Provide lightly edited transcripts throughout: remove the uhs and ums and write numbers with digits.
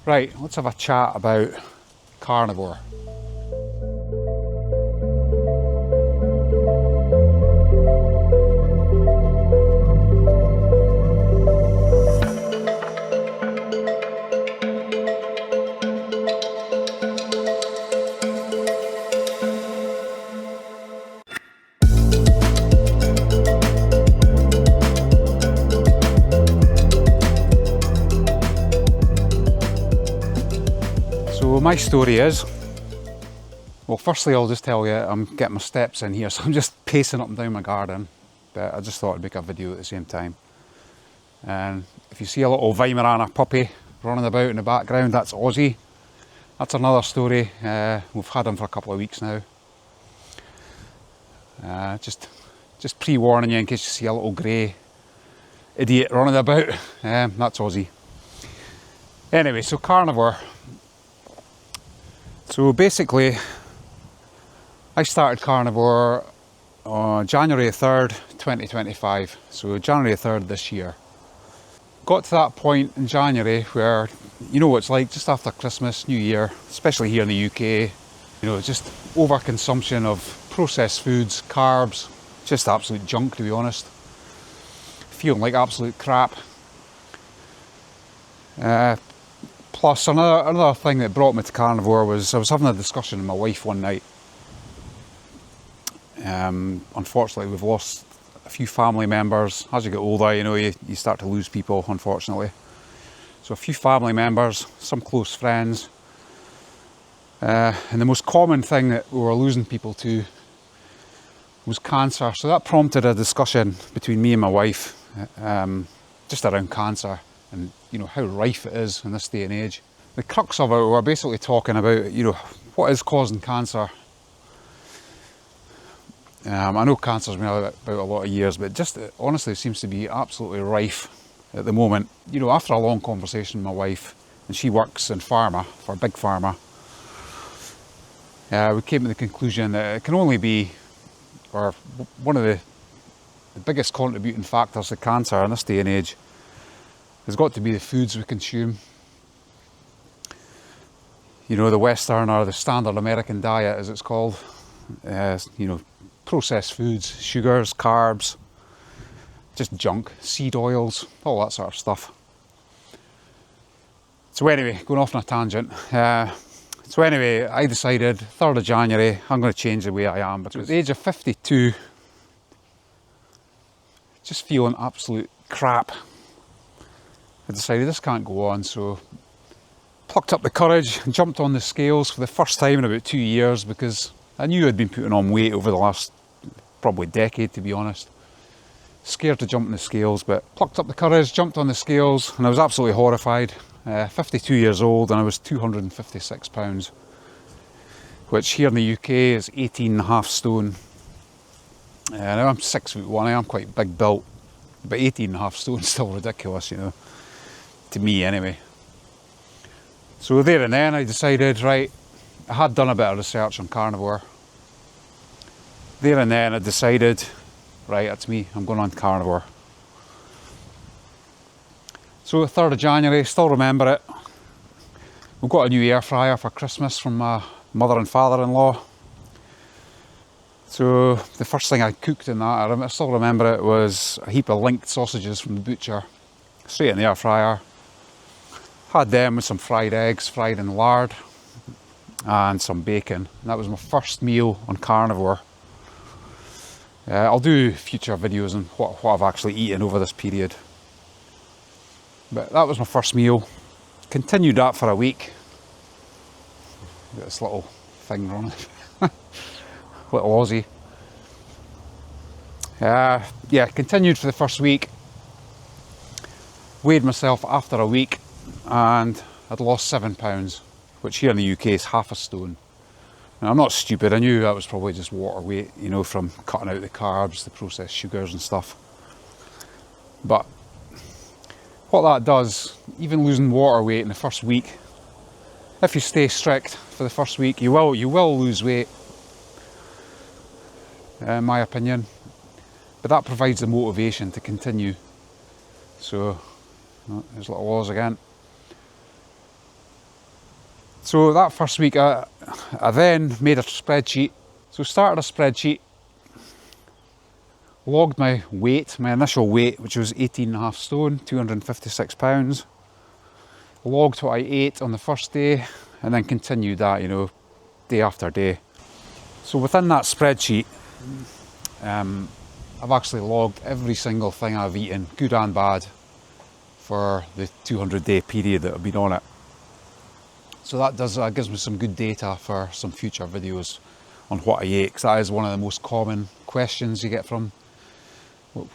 Right, let's have a chat about carnivore. So my story is, well, firstly I'll just tell you I'm getting my steps in here, so I'm just pacing up and down my garden, but I just thought I'd make a video at the same time. And if you see a little Weimaraner puppy running about in the background, that's Ozzy. That's another story. We've had him for a couple of weeks now. Just pre-warning you in case you see a little grey idiot running about. That's Ozzy. Anyway, so carnivore. So basically, I started carnivore on January 3rd, 2025. So January 3rd this year. Got to that point in January where, you know what it's like, just after Christmas, New Year, especially here in the UK, you know, just overconsumption of processed foods, carbs, just absolute junk, to be honest. Feeling like absolute crap. Plus, another thing that brought me to carnivore was I was having a discussion with my wife one night. Unfortunately, we've lost a few family members. As you get older, you know, you start to lose people, unfortunately. So a few family members, some close friends. And the most common thing that we were losing people to was cancer. So that prompted a discussion between me and my wife, just around cancer. And you know how rife it is in this day and age. The crux of it, we're basically talking about, you know, what is causing cancer. I know cancer's been about a lot of years, but just honestly seems to be absolutely rife at the moment. You know, after a long conversation with my wife, and she works in pharma for Big Pharma, we came to the conclusion that it can only be, or one of the biggest contributing factors to cancer in this day and age has got to be the foods we consume. You know, the Western or the standard American diet, as it's called. You know, processed foods, sugars, carbs, just junk, seed oils, all that sort of stuff. So anyway, going off on a tangent. So anyway, I decided 3rd of January, I'm going to change the way I am. But at the age of 52, just feeling absolute crap. I decided this can't go on, so plucked up the courage and jumped on the scales for the first time in about 2 years, because I knew I'd been putting on weight over the last probably decade, to be honest. Scared to jump on the scales, but plucked up the courage, jumped on the scales, and I was absolutely horrified. 52 years old, and I was 256 pounds, which here in the UK is 18.5 stone. Now I'm 6'1", I am quite big built, but 18.5 stone is still ridiculous, you know. To me anyway. So there and then I decided, right, I had done a bit of research on carnivore. There and then I decided, right, that's me, I'm going on carnivore. So the 3rd of January, still remember it. We got a new air fryer for Christmas from my mother and father-in-law. So the first thing I cooked in that, I still remember it, was a heap of linked sausages from the butcher, straight in the air fryer. Had them with some fried eggs, fried in lard, and some bacon. And that was my first meal on carnivore. I'll do future videos on what I've actually eaten over this period. But that was my first meal. Continued that for a week. Got this little thing running. Little Aussie. Yeah, continued for the first week. Weighed myself after a week, and I'd lost 7 pounds, which here in the UK is half a stone. Now, I'm not stupid, I knew that was probably just water weight, you know, from cutting out the carbs, the processed sugars and stuff. But what that does, even losing water weight in the first week, if you stay strict for the first week, you will lose weight, in my opinion. But that provides the motivation to continue. So, there's little Oz again. So that first week I then made a spreadsheet. So started a spreadsheet, logged my weight, my initial weight, which was 18.5 stone, 256 pounds. Logged what I ate on the first day, and then continued that, you know, day after day. So within that spreadsheet, I've actually logged every single thing I've eaten, good and bad, for the 200-day period that I've been on it. So that gives me some good data for some future videos on what I ate, because that is one of the most common questions you get from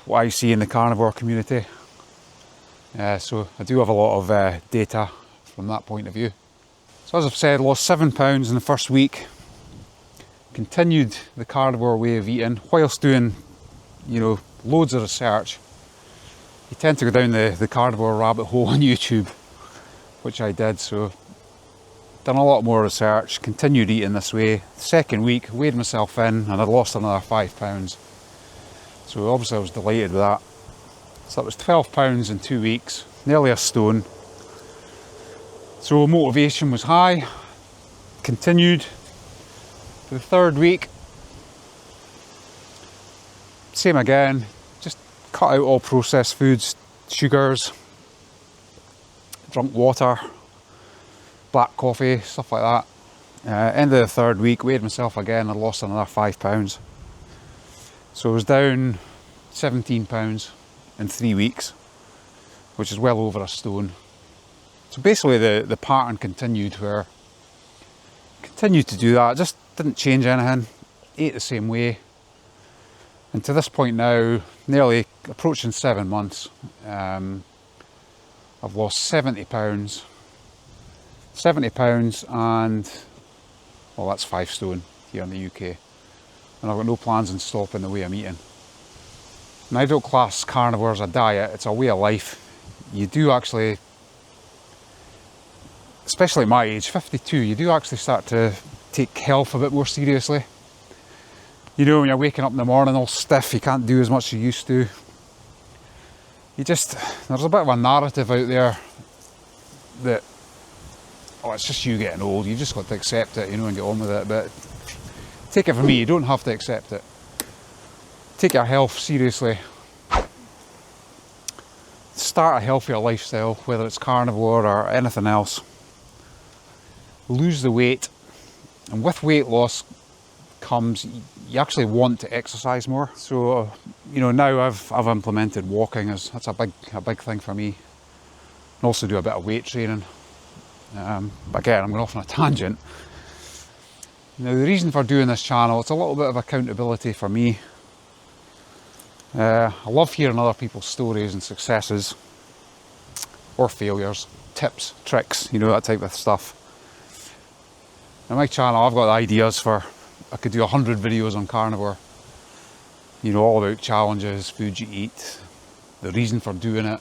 what I see in the carnivore community. So I do have a lot of data from that point of view. So as I've said, lost 7 pounds in the first week. Continued the carnivore way of eating whilst doing, you know, loads of research. You tend to go down the carnivore rabbit hole on YouTube, which I did. So done a lot more research, continued eating this way. Second week, weighed myself in and I'd lost another 5 pounds. So obviously I was delighted with that. So that was 12 pounds in 2 weeks, nearly a stone. So motivation was high, continued. For the third week, same again, just cut out all processed foods, sugars, drunk water, black coffee, stuff like that. End of the third week, weighed myself again, I lost another 5 pounds. So I was down 17 pounds in 3 weeks, which is well over a stone. So basically the pattern continued, where I continued to do that, just didn't change anything, ate the same way. And to this point now, nearly approaching 7 months, I've lost 70 pounds. 70 pounds and, well, that's 5 stone here in the UK. And I've got no plans on stopping the way I'm eating. And I don't class carnivore as a diet, it's a way of life. You do actually, especially at my age, 52, you do actually start to take health a bit more seriously. You know, when you're waking up in the morning all stiff, you can't do as much as you used to. There's a bit of a narrative out there that, oh, it's just you getting old, you've just got to accept it, you know, and get on with it. But take it from me, you don't have to accept it. Take your health seriously. Start a healthier lifestyle, whether it's carnivore or anything else. Lose the weight, and with weight loss comes, you actually want to exercise more. So, you know, now I've implemented walking, that's a big thing for me. And also do a bit of weight training. Again, I'm going off on a tangent. Now, the reason for doing this channel, it's a little bit of accountability for me. I love hearing other people's stories and successes, or failures, tips, tricks, you know, that type of stuff. Now, my channel, I've got ideas for, I could do 100 videos on carnivore. You know, all about challenges, food you eat, the reason for doing it,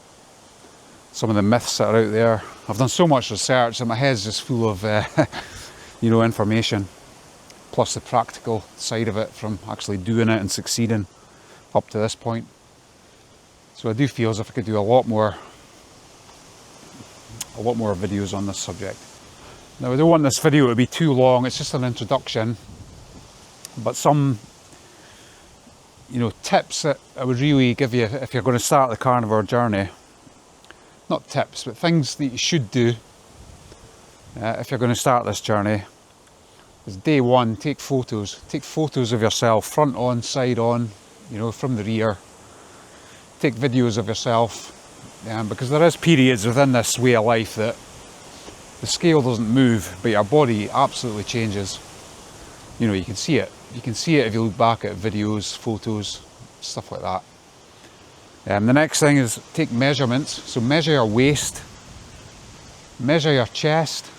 some of the myths that are out there. I've done so much research that my head's just full of, you know, information, plus the practical side of it from actually doing it and succeeding up to this point. So I do feel as if I could do a lot more videos on this subject. Now, I don't want this video to be too long, it's just an introduction, but some, you know, tips that I would really give you if you're going to start the carnivore journey. Not tips, but things that you should do if you're going to start this journey. Is day one, take photos. Take photos of yourself, front on, side on, you know, from the rear. Take videos of yourself, because there is periods within this way of life that the scale doesn't move, but your body absolutely changes. You know, you can see it. You can see it if you look back at videos, photos, stuff like that. The next thing is take measurements. So measure your waist, measure your chest,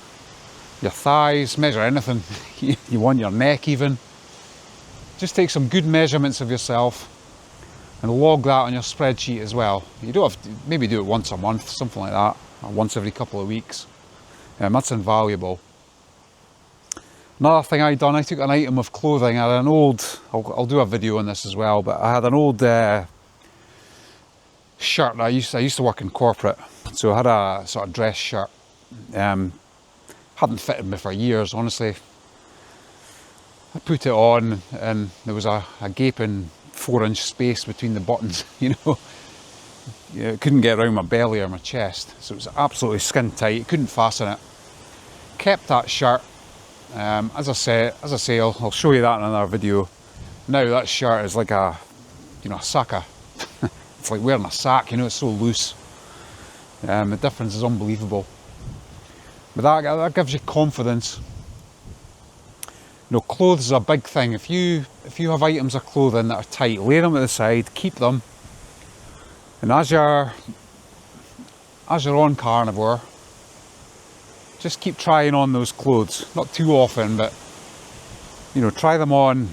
your thighs, measure anything you want, your neck even. Just take some good measurements of yourself and log that on your spreadsheet as well. You don't have to, maybe do it once a month, something like that, or once every couple of weeks. That's invaluable. Another thing I done, I took an item of clothing. I had an old, I'll do a video on this as well, but I had an old shirt. I used to work in corporate, so I had a sort of dress shirt. Had hadn't fitted me for years, honestly. I put it on and there was a gaping 4-inch space between the buttons, you know. Yeah, it couldn't get around my belly or my chest, so it was absolutely skin tight. Couldn't fasten it. Kept that shirt. As I say, I'll show you that in another video. Now that shirt is like a, you know, a sack of, it's like wearing a sack, you know, it's so loose. The difference is unbelievable. But that gives you confidence. You know, clothes is a big thing. If you have items of clothing that are tight, lay them at the side, keep them. And as you're on carnivore, just keep trying on those clothes. Not too often, but you know, try them on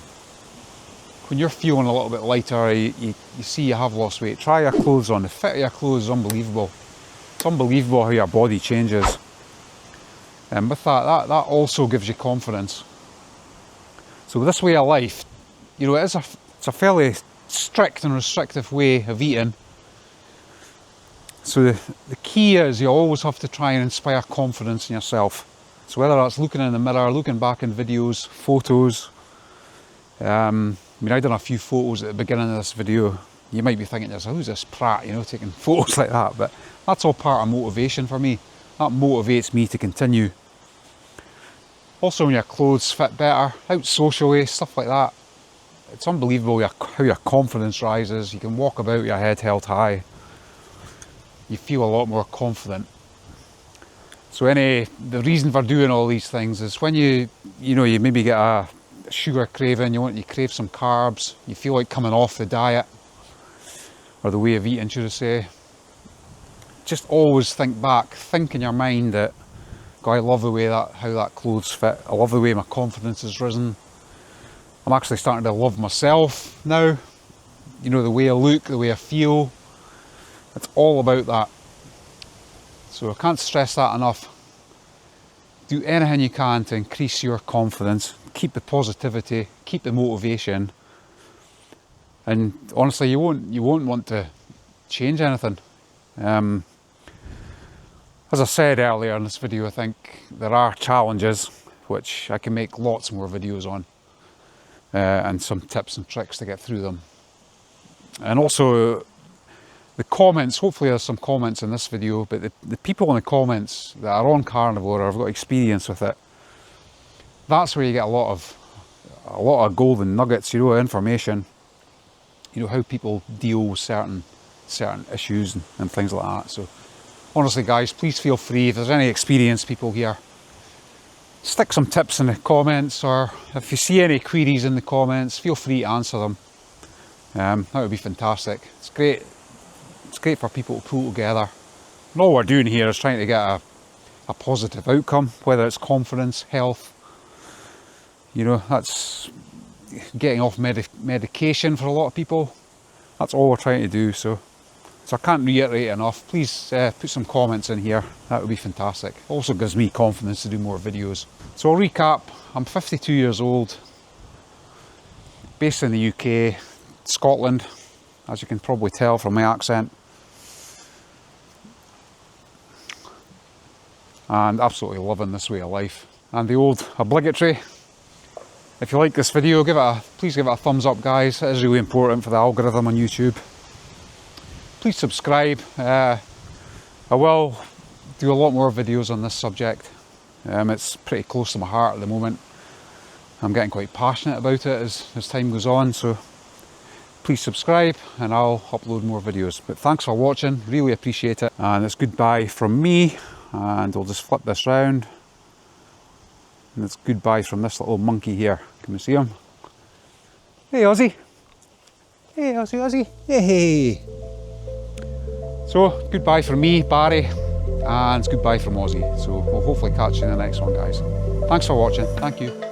when you're feeling a little bit lighter. You see you have lost weight. Try your clothes on. The fit of your clothes is unbelievable. It's unbelievable how your body changes. And with that also gives you confidence. So this way of life, you know, it's a fairly strict and restrictive way of eating. So the key is you always have to try and inspire confidence in yourself. So whether that's looking in the mirror, looking back in videos, photos. I mean, I done a few photos at the beginning of this video. You might be thinking, who's this prat, you know, taking photos like that? But that's all part of motivation for me. That motivates me to continue. Also, when your clothes fit better, out socially, stuff like that. It's unbelievable how your confidence rises. You can walk about with your head held high. You feel a lot more confident. So the reason for doing all these things is when you maybe get a sugar craving, you crave some carbs, you feel like coming off the diet, or the way of eating, should I say. Just always think in your mind that, God, I love the way how that clothes fit. I love the way my confidence has risen. I'm actually starting to love myself now. You know, the way I look, the way I feel. It's all about that. So I can't stress that enough. Do anything you can to increase your confidence. Keep the positivity, keep the motivation. And honestly, you won't want to change anything. As I said earlier in this video, I think there are challenges which I can make lots more videos on, and some tips and tricks to get through them. And also the comments, hopefully there's some comments in this video, but the people in the comments that are on carnivore or have got experience with it, that's where you get a lot of golden nuggets, you know, information, you know, how people deal with certain issues and things like that. So honestly guys, please feel free, if there's any experienced people here, stick some tips in the comments, or if you see any queries in the comments, feel free to answer them. That would be fantastic. It's great for people to pull together. And all we're doing here is trying to get a positive outcome, whether it's confidence, health, you know, that's getting off medication for a lot of people. That's all we're trying to do. So I can't reiterate enough. Please put some comments in here. That would be fantastic. Also gives me confidence to do more videos. So I'll recap. I'm 52 years old, based in the UK, Scotland, as you can probably tell from my accent. And absolutely loving this way of life. And the old obligatory, if you like this video, please give it a thumbs up, guys. It is really important for the algorithm on YouTube. Please subscribe. I will do a lot more videos on this subject. It's pretty close to my heart at the moment. I'm getting quite passionate about it as time goes on, so please subscribe and I'll upload more videos. But thanks for watching, really appreciate it. And it's goodbye from me, and we'll just flip this round. And it's goodbye from this little monkey here. Can we see him? Hey Ozzy! Hey Ozzy, Ozzy! Hey! So, goodbye from me, Barry, and it's goodbye from Ozzy. So we'll hopefully catch you in the next one, guys. Thanks for watching. Thank you.